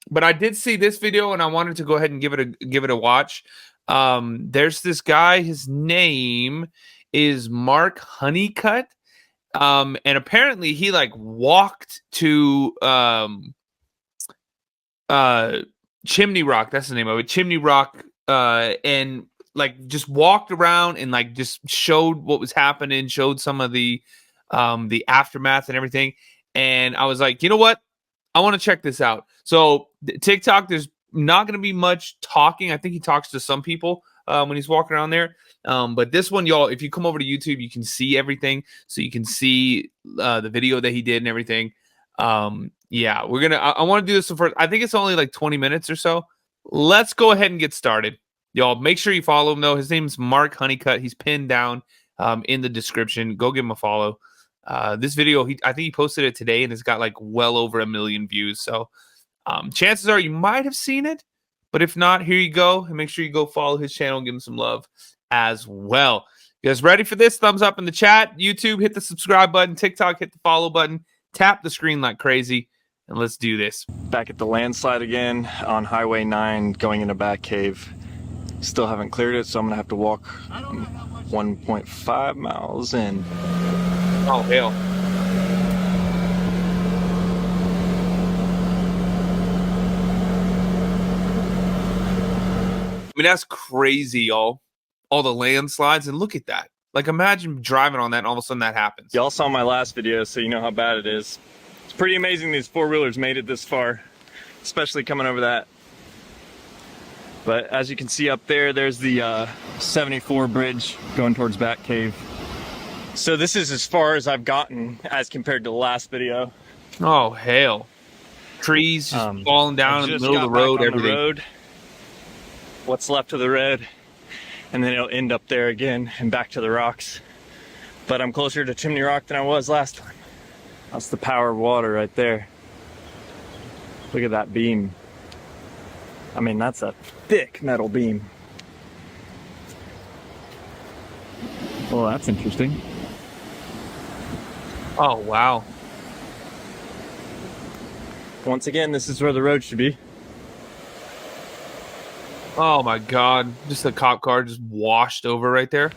But I did see this video, and I wanted to go ahead and give it a watch. There's this guy. His name is Mark Honeycutt. And apparently he like walked to Chimney Rock. That's the name of it. Chimney Rock. And like just walked around and like just showed what was happening, showed some of the aftermath and everything. And I was like, you know what? I want to check this out. So TikTok, there's not going to be much talking. I think he talks to some people when he's walking around there. But this one, y'all, if you come over to YouTube, you can see everything. So you can see the video that he did and everything. Yeah, I want to do this first. I think it's only like 20 minutes or so. Let's go ahead and get started. Y'all, make sure you follow him, though. His name's Mark Honeycutt. He's pinned down in the description. Go give him a follow. This video, I think he posted it today, and it's got like well over 1 million views. So chances are you might have seen it, but if not, here you go. And make sure you go follow his channel and give him some love as well. You guys ready for this? Thumbs up in the chat. YouTube, hit the subscribe button. TikTok, hit the follow button. Tap the screen like crazy, and let's do this. Back at the landslide again on Highway 9 going into Bat Cave. Still haven't cleared it, so I'm gonna have to walk 1.5 miles in. Oh, hell. I mean, that's crazy, y'all. All the landslides, and look at that. Like, imagine driving on that and all of a sudden that happens. Y'all saw my last video, so you know how bad it is. It's pretty amazing these four-wheelers made it this far, especially coming over that. But as you can see up there, there's the 74 bridge going towards Bat Cave. So this is as far as I've gotten as compared to the last video. Oh, hell. Trees just falling down in the middle of the road, everything. What's left of the road, and then it'll end up there again and back to the rocks. But I'm closer to Chimney Rock than I was last time. That's the power of water right there. Look at that beam. I mean, that's a thick metal beam. Well, that's interesting. Oh, wow. Once again, this is where the road should be. Oh, my God. Just a cop car just washed over right there.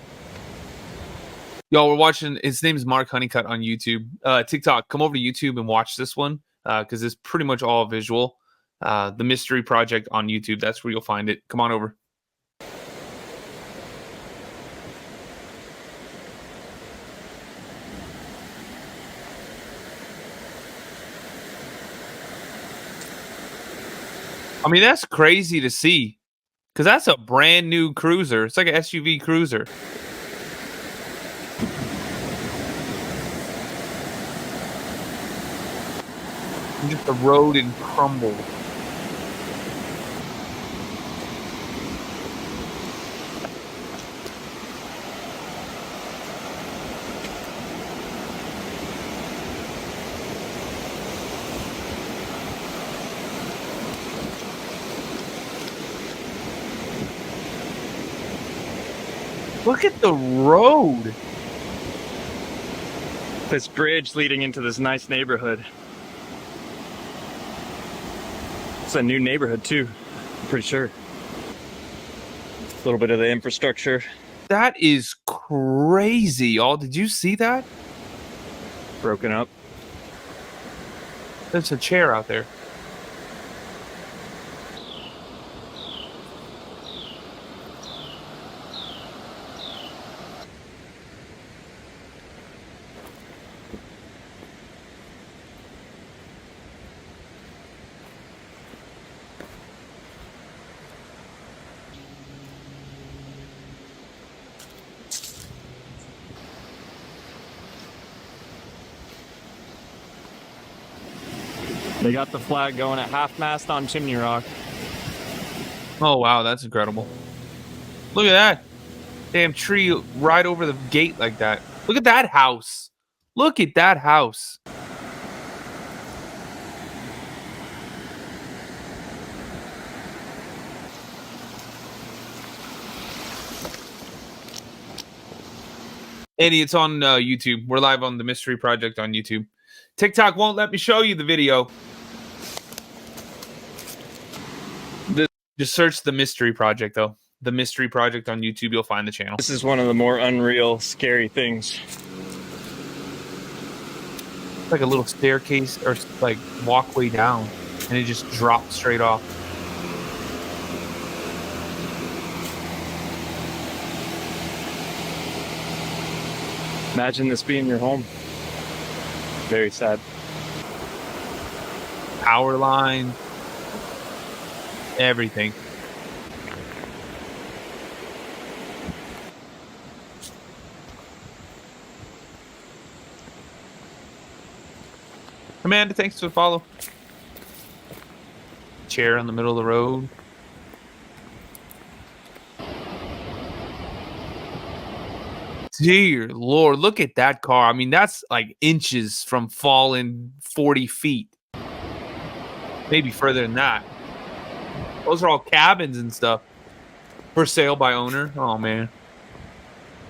Y'all, we're watching. His name is Mark Honeycutt on YouTube. TikTok, come over to YouTube and watch this one because it's pretty much all visual. The Mystery Project on YouTube. That's where you'll find it. Come on over. I mean, that's crazy to see because that's a brand new cruiser. It's like an SUV cruiser. And just the road and crumbled. Look at the road. This bridge leading into this nice neighborhood. It's a new neighborhood too, I'm pretty sure. A little bit of the infrastructure. That is crazy, y'all. Did you see that? Broken up. There's a chair out there. They got the flag going at half-mast on Chimney Rock. Oh, wow, that's incredible. Look at that. Damn tree right over the gate like that. Look at that house. Look at that house. Andy, it's on YouTube. We're live on the Mystery Project on YouTube. TikTok won't let me show you the video. Just search The Mystery Project, though. The Mystery Project on YouTube. You'll find the channel. This is one of the more unreal, scary things. It's like a little staircase or like walkway down, and it just drops straight off. Imagine this being your home. Very sad. Power line, everything. Amanda, thanks for the follow. Chair in the middle of the road. Dear Lord, look at that car. I mean, that's like inches from falling 40 feet. Maybe further than that. Those are all cabins and stuff. For sale by owner. Oh, man.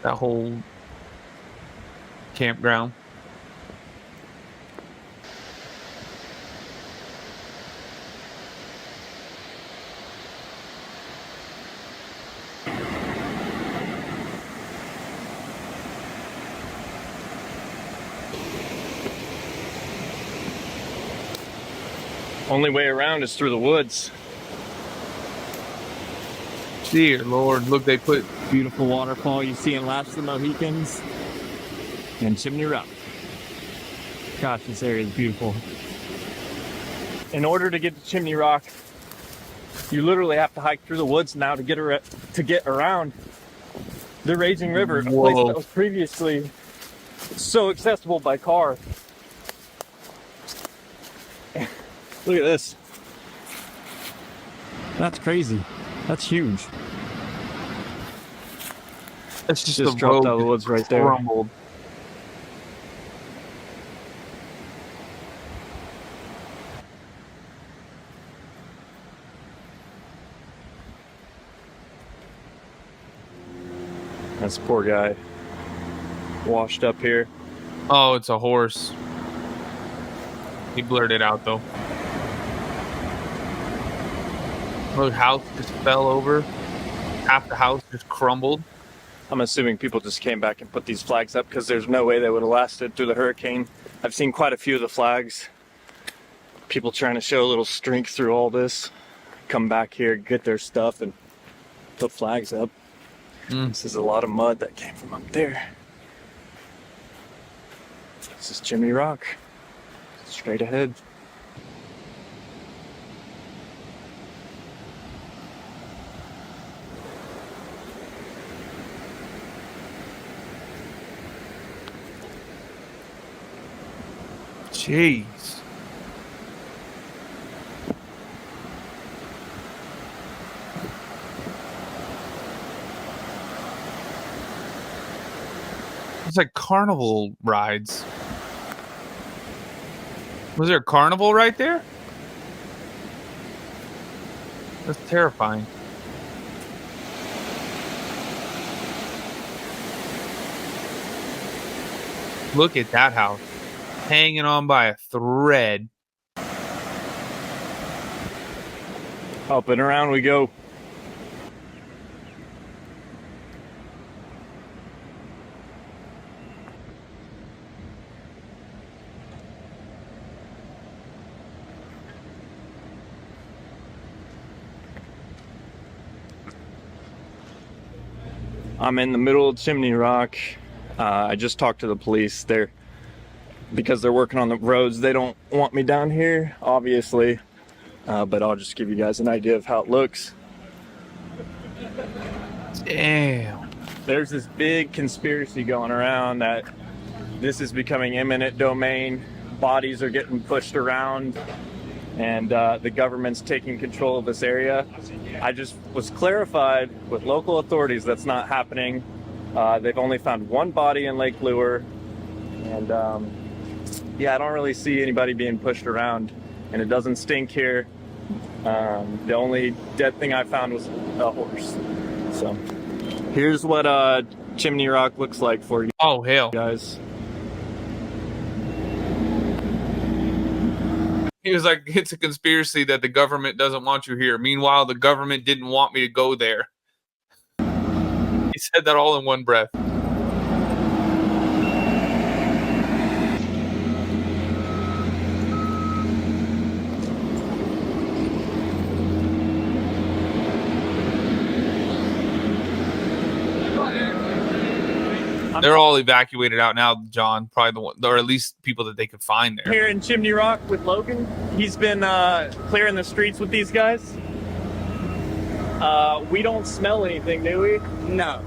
That whole campground. Only way around is through the woods. Dear Lord, look, they put Beautiful waterfall you see in Last of the Mohicans and Chimney Rock. Gosh, this area is beautiful. In order to get to Chimney Rock, you literally have to hike through the woods now to get around the raging river, a place that was previously so accessible by car. Look at this. That's crazy. That's huge. It's just dropped out of the woods right there. Crumbled. This poor guy washed up here. Oh, it's a horse. He blurred it out though. The house just fell over. Half the house just crumbled. I'm assuming people just came back and put these flags up because there's no way they would have lasted through the hurricane. I've seen quite a few of the flags. People trying to show a little strength through all this. Come back here, get their stuff, and put flags up. This is a lot of mud that came from up there. This is Chimney Rock. Straight ahead. Jeez. It's like carnival rides. Was there a carnival right there? That's terrifying. Look at that house. Hanging on by a thread. Up and around we go. I'm in the middle of Chimney Rock. I just talked to the police. Because they're working on the roads, they don't want me down here, obviously. But I'll just give you guys an idea of how it looks. Damn. There's this big conspiracy going around that this is becoming eminent domain. Bodies are getting pushed around, and the government's taking control of this area. I just was clarified with local authorities that's not happening. They've only found one body in Lake Lure, and yeah, I don't really see anybody being pushed around, and it doesn't stink here. The only dead thing I found was a horse. So here's what Chimney Rock looks like for you. Oh, hell. Guys. He was like, it's a conspiracy that the government doesn't want you here. Meanwhile, the government didn't want me to go there. He said that all in one breath. They're all evacuated out now, John. Probably the one, or at least people that they could find there. Here in Chimney Rock with Logan, he's been clearing the streets with these guys. We don't smell anything, do we? No.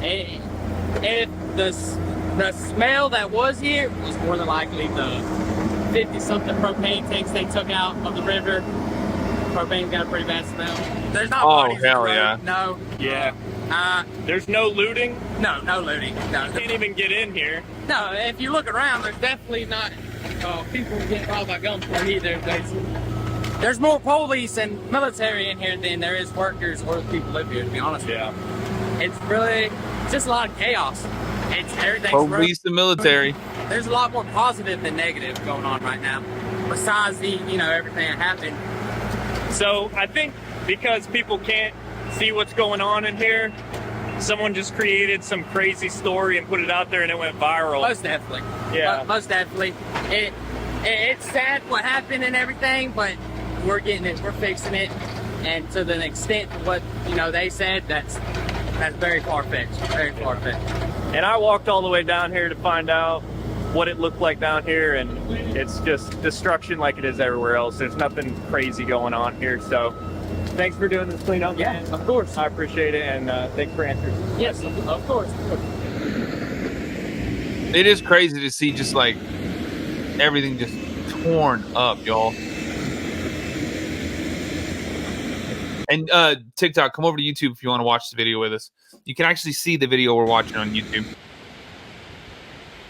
If the smell that was here was more than likely the 50-something propane tanks they took out of the river. Propane's got a pretty bad smell. There's not bodies in the road. Yeah. No. Yeah. There's no looting? No looting. No. You can't even get in here. No, if you look around, there's definitely not people getting robbed by gunpoint either. There's more police and military in here than there is workers or people live here, to be honest. Yeah. It's really just a lot of chaos. It's everything's Police and military. There's a lot more positive than negative going on right now. Besides the, everything that happened. So I think because people can't see what's going on in here, someone just created some crazy story and put it out there and it went viral. Most definitely. Yeah. Most definitely. It's sad what happened and everything, but we're getting it. We're fixing it. And to the extent of what, they said, that's very far-fetched. Very far-fetched. And I walked all the way down here to find out what it looked like down here, and it's just destruction like it is everywhere else. There's nothing crazy going on here. So thanks for doing this cleanup. Yeah, man. of course. I appreciate it, and thanks for answering. Yes, of course. It is crazy to see just like everything just torn up, y'all. And TikTok, come over to YouTube if you want to watch the video with us. You can actually see the video we're watching on YouTube.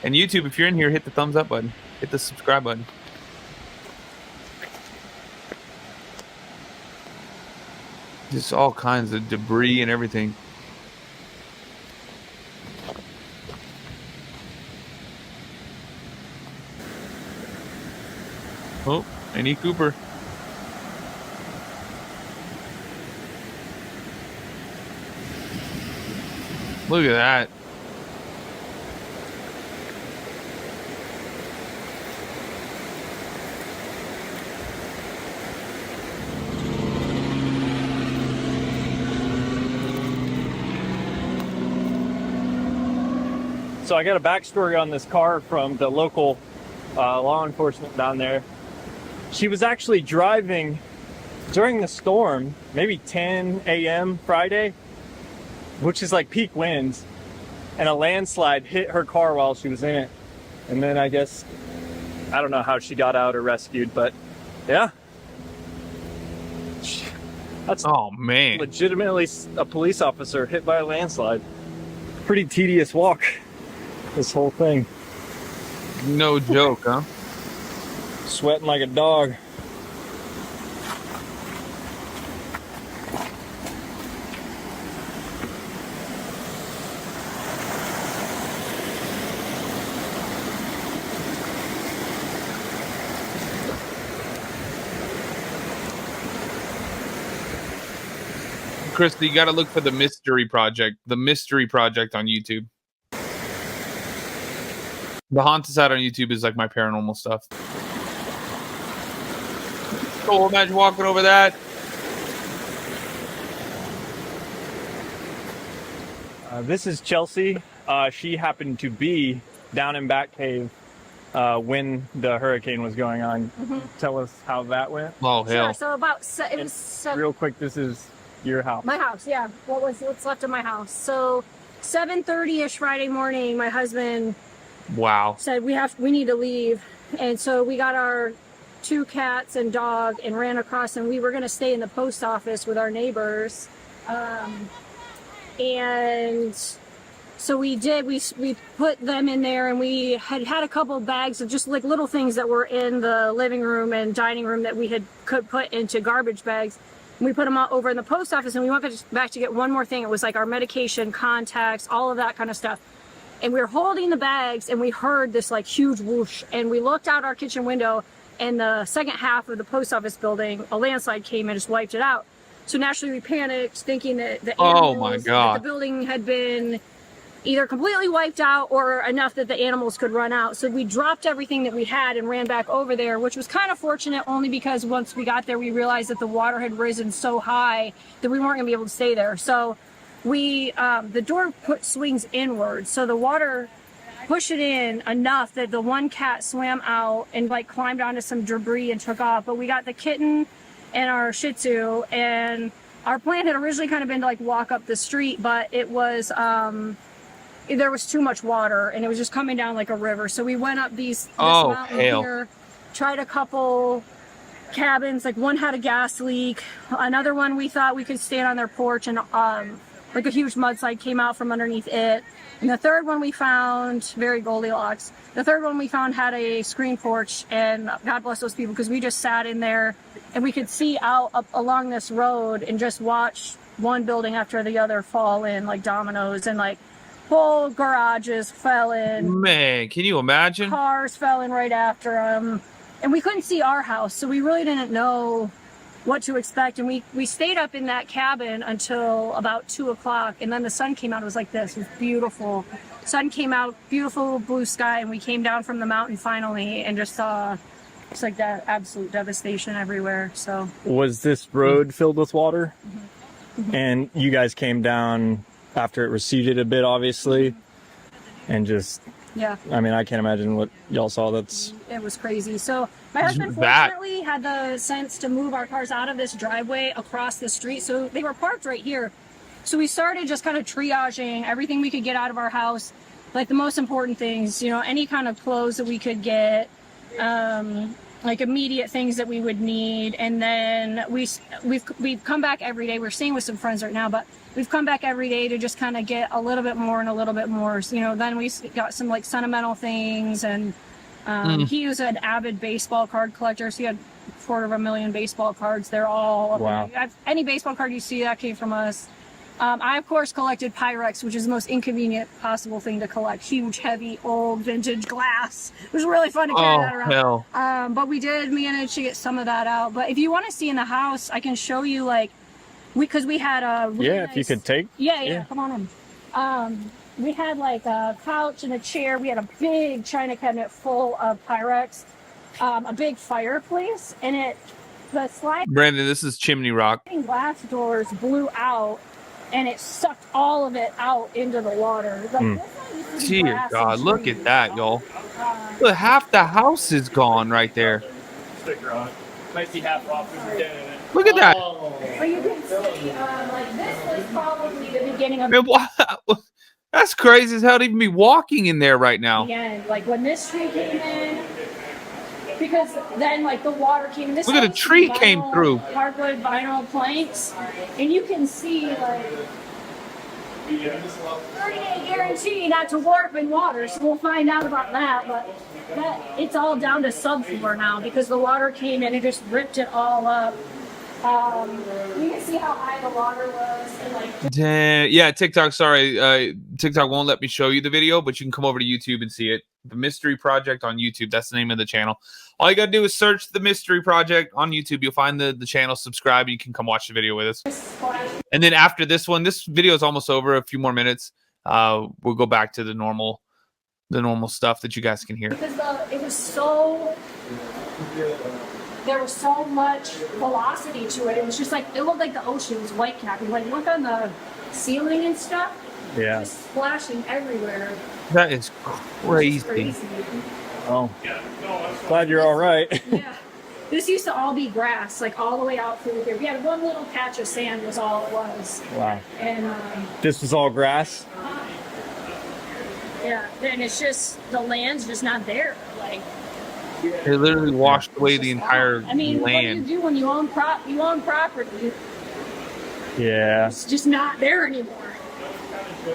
And YouTube, if you're in here, hit the thumbs up button. Hit the subscribe button. Just all kinds of debris and everything. Oh, Annie Cooper. Look at that. So I got a backstory on this car from the local law enforcement down there. She was actually driving during the storm, maybe 10 a.m. Friday, which is like peak winds, and a landslide hit her car while she was in it. And then I guess, I don't know how she got out or rescued, but yeah. That's man, legitimately a police officer hit by a landslide. Pretty tedious walk, this whole thing. No joke, huh? Sweating like a dog. Krista, you got to look for the Mystery Project. The Mystery Project on YouTube. The Haunted Side on YouTube is like my paranormal stuff. Oh, imagine walking over that. This is Chelsea. She happened to be down in Batcave when the hurricane was going on. Mm-hmm. Tell us how that went. Oh, hell. Sure. So it was real quick, this is your house. My house, yeah. What's left of my house. So 7:30ish Friday morning, my husband said we need to leave. And so we got our 2 cats and dog and ran across, and we were going to stay in the post office with our neighbors. And so we did, we put them in there, and we had a couple bags of just like little things that were in the living room and dining room that we could put into garbage bags. And we put them all over in the post office, and we went back to get one more thing. It was like our medication, contacts, all of that kind of stuff. And we were holding the bags, and we heard this like huge whoosh, and we looked out our kitchen window, and the second half of the post office building, a landslide came and just wiped it out. So naturally we panicked, thinking that the Oh my animals, God. that the building had been either completely wiped out or enough that the animals could run out. So we dropped everything that we had and ran back over there, which was kind of fortunate only because once we got there, we realized that the water had risen so high that we weren't gonna be able to stay there. So we, the door swings inward. So the water pushed it in enough that the one cat swam out and like climbed onto some debris and took off. But we got the kitten and our Shih Tzu, and our plan had originally kind of been to like walk up the street, but it was, there was too much water and it was just coming down like a river. So we went up this mountain here, tried a couple cabins, like one had a gas leak, another one we thought we could stand on their porch and like a huge mudslide came out from underneath it. And the third one we found, very Goldilocks, the third one we found had a screen porch, and God bless those people because we just sat in there and we could see out up along this road and just watch one building after the other fall in like dominoes, and like whole garages fell in. Man, can you imagine? Cars fell in right after them. And we couldn't see our house, so we really didn't know what to expect. And we stayed up in that cabin until about 2 o'clock, and then the sun came out. It was like this. It was beautiful. Sun came out, beautiful blue sky, and we came down from the mountain finally and just saw it's like that absolute devastation everywhere. So Was this road filled with water? Mm-hmm. And you guys came down after it receded a bit, obviously, and just, yeah, I mean, I can't imagine what y'all saw. That's, it was crazy. So my husband That- fortunately had the sense to move our cars out of this driveway across the street. So they were parked right here. So we started just kind of triaging everything we could get out of our house, like the most important things, you know, any kind of clothes that we could get, like immediate things that we would need. And then we've come back every day. We're staying with some friends right now, but we've come back every day to just kind of get a little bit more and a little bit more. So, you know, then we got some like sentimental things, and he was an avid baseball card collector, so he had 250,000 baseball cards. They're all, wow. Any baseball card you see, that came from us. I, of course, collected Pyrex, which is the most inconvenient possible thing to collect. Huge, heavy, old, vintage glass. It was really fun to carry that around. Hell. But we did manage to get some of that out. But if you want to see in the house, I can show you, like, because we had a really yeah, nice, if you could take. yeah, come on in. We had like a couch and a chair. We had a big china cabinet full of Pyrex, a big fireplace, and the sliding Brandon, this is Chimney Rock. glass doors blew out, and it sucked all of it out into the water. Like, this one used to be Dear grass God, and look trees, at that, you know? y'all. Look, half the house is gone right there. Sticker on. Might be half off if you're dead in it. Look at that. But you can see, like, this was probably the beginning of Man, that's crazy as hell to even be walking in there right now. the end. Like, when this tree came in, because then, like, the water came in. This Look at the has tree vinyl, came through. Hardwood vinyl planks, and you can see, like, 30-day guarantee not to warp in water, so we'll find out about that. But it's all down to subfloor now because the water came in and just ripped it all up. You can see how high the water was, and like. Damn. Yeah, TikTok. Sorry, TikTok won't let me show you the video, but you can come over to YouTube and see it. The Mystery Project on YouTube. That's the name of the channel. All you gotta do is search the Mystery Project on YouTube. You'll find the channel. Subscribe, and you can come watch the video with us. And then after this one, this video is almost over. A few more minutes. We'll go back to the normal stuff that you guys can hear. Because it was so. There was so much velocity to it. It was just like, it looked like the ocean was white capping. Like, look on the ceiling and stuff. Yeah. Just splashing everywhere. That is It's crazy. Oh, glad you're all right. Yeah. This used to all be grass, like all the way out through here. We had one little patch of sand was all it was. Wow. And This was all grass? yeah, and it's just, the land's just not there. Like, It literally washed away it's the just entire gone. I mean, what do you land. do when you own property? Yeah. It's just not there anymore.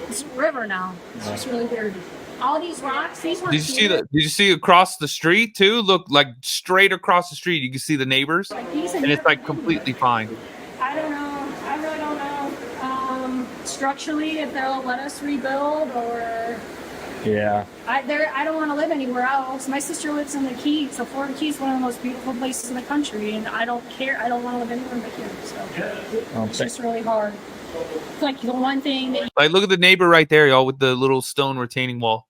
It's a river now. It's just really weird. All these rocks, these ones. Did you see across the street too? Look, like straight across the street, you can see the neighbors, Like these and it's like completely fine. I don't know. I really don't know. Structurally, if they'll let us rebuild, or Yeah. I don't want to live anywhere else. My sister lives in the Keys, so Florida Keys is one of the most beautiful places in the country, and I don't care. I don't want to live anywhere but here. So it's just really hard. It's like the one thing that Like, look at the neighbor right there, y'all, with the little stone retaining wall.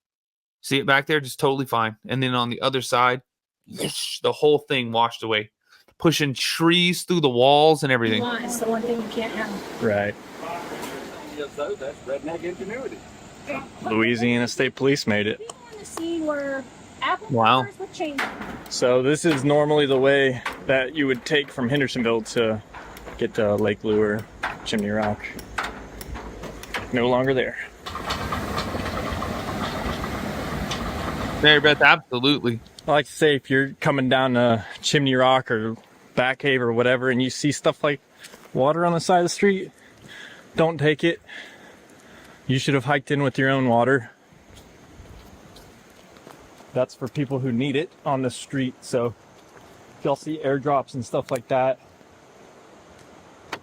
See it back there? Just totally fine. And then on the other side, the whole thing washed away. Pushing trees through the walls and you everything. want is the one thing you can't have. Right. That's redneck ingenuity. Louisiana State Police made it. We want to see where apple Wow. farmers would change. So this is normally the way that you would take from Hendersonville to get to Lake Lure, Chimney Rock. No longer there. Mary Beth, absolutely. I like to say, if you're coming down to Chimney Rock or Back Cave or whatever, and you see stuff like water on the side of the street, don't take it. You should have hiked in with your own water. That's for people who need it on the street. So if y'all see airdrops and stuff like that,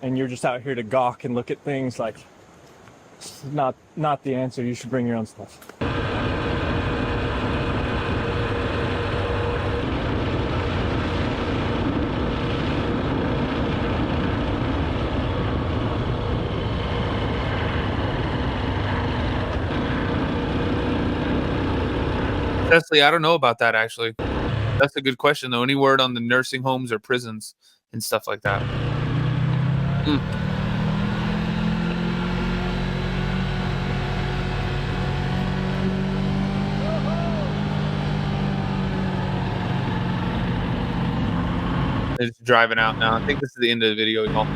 and you're just out here to gawk and look at things, like, it's not the answer. You should bring your own stuff. Cecily, I don't know about that, actually. That's a good question, though. Any word on the nursing homes or prisons and stuff like that? They're just driving out now. I think this is the end of the video, y'all.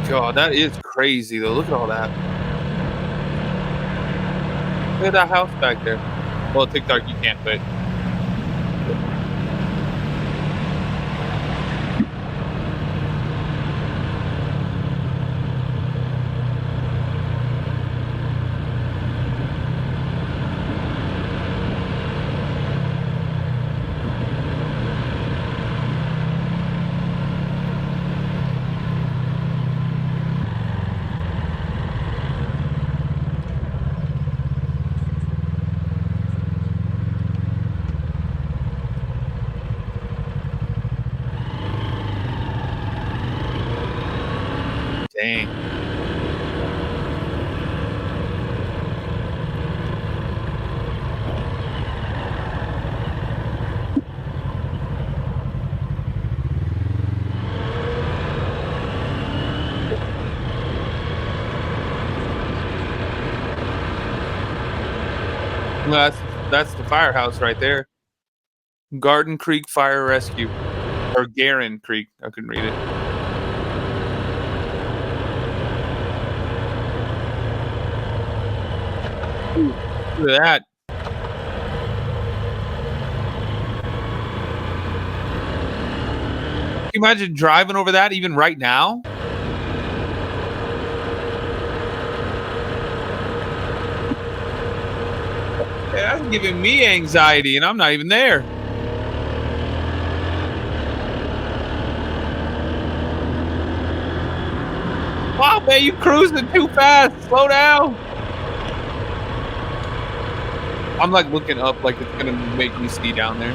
God, that is crazy, though. Look at all that. Look at that house back there. Well, TikTok, you can't, but... Dang. Well, that's the firehouse right there. Garden Creek Fire Rescue. Or Garin Creek. I couldn't read it. Ooh, look at that. Can you imagine driving over that even right now? Yeah, that's giving me anxiety, and I'm not even there. Wow, man, you cruising too fast. Slow down. I'm like looking up like it's gonna make me see down there.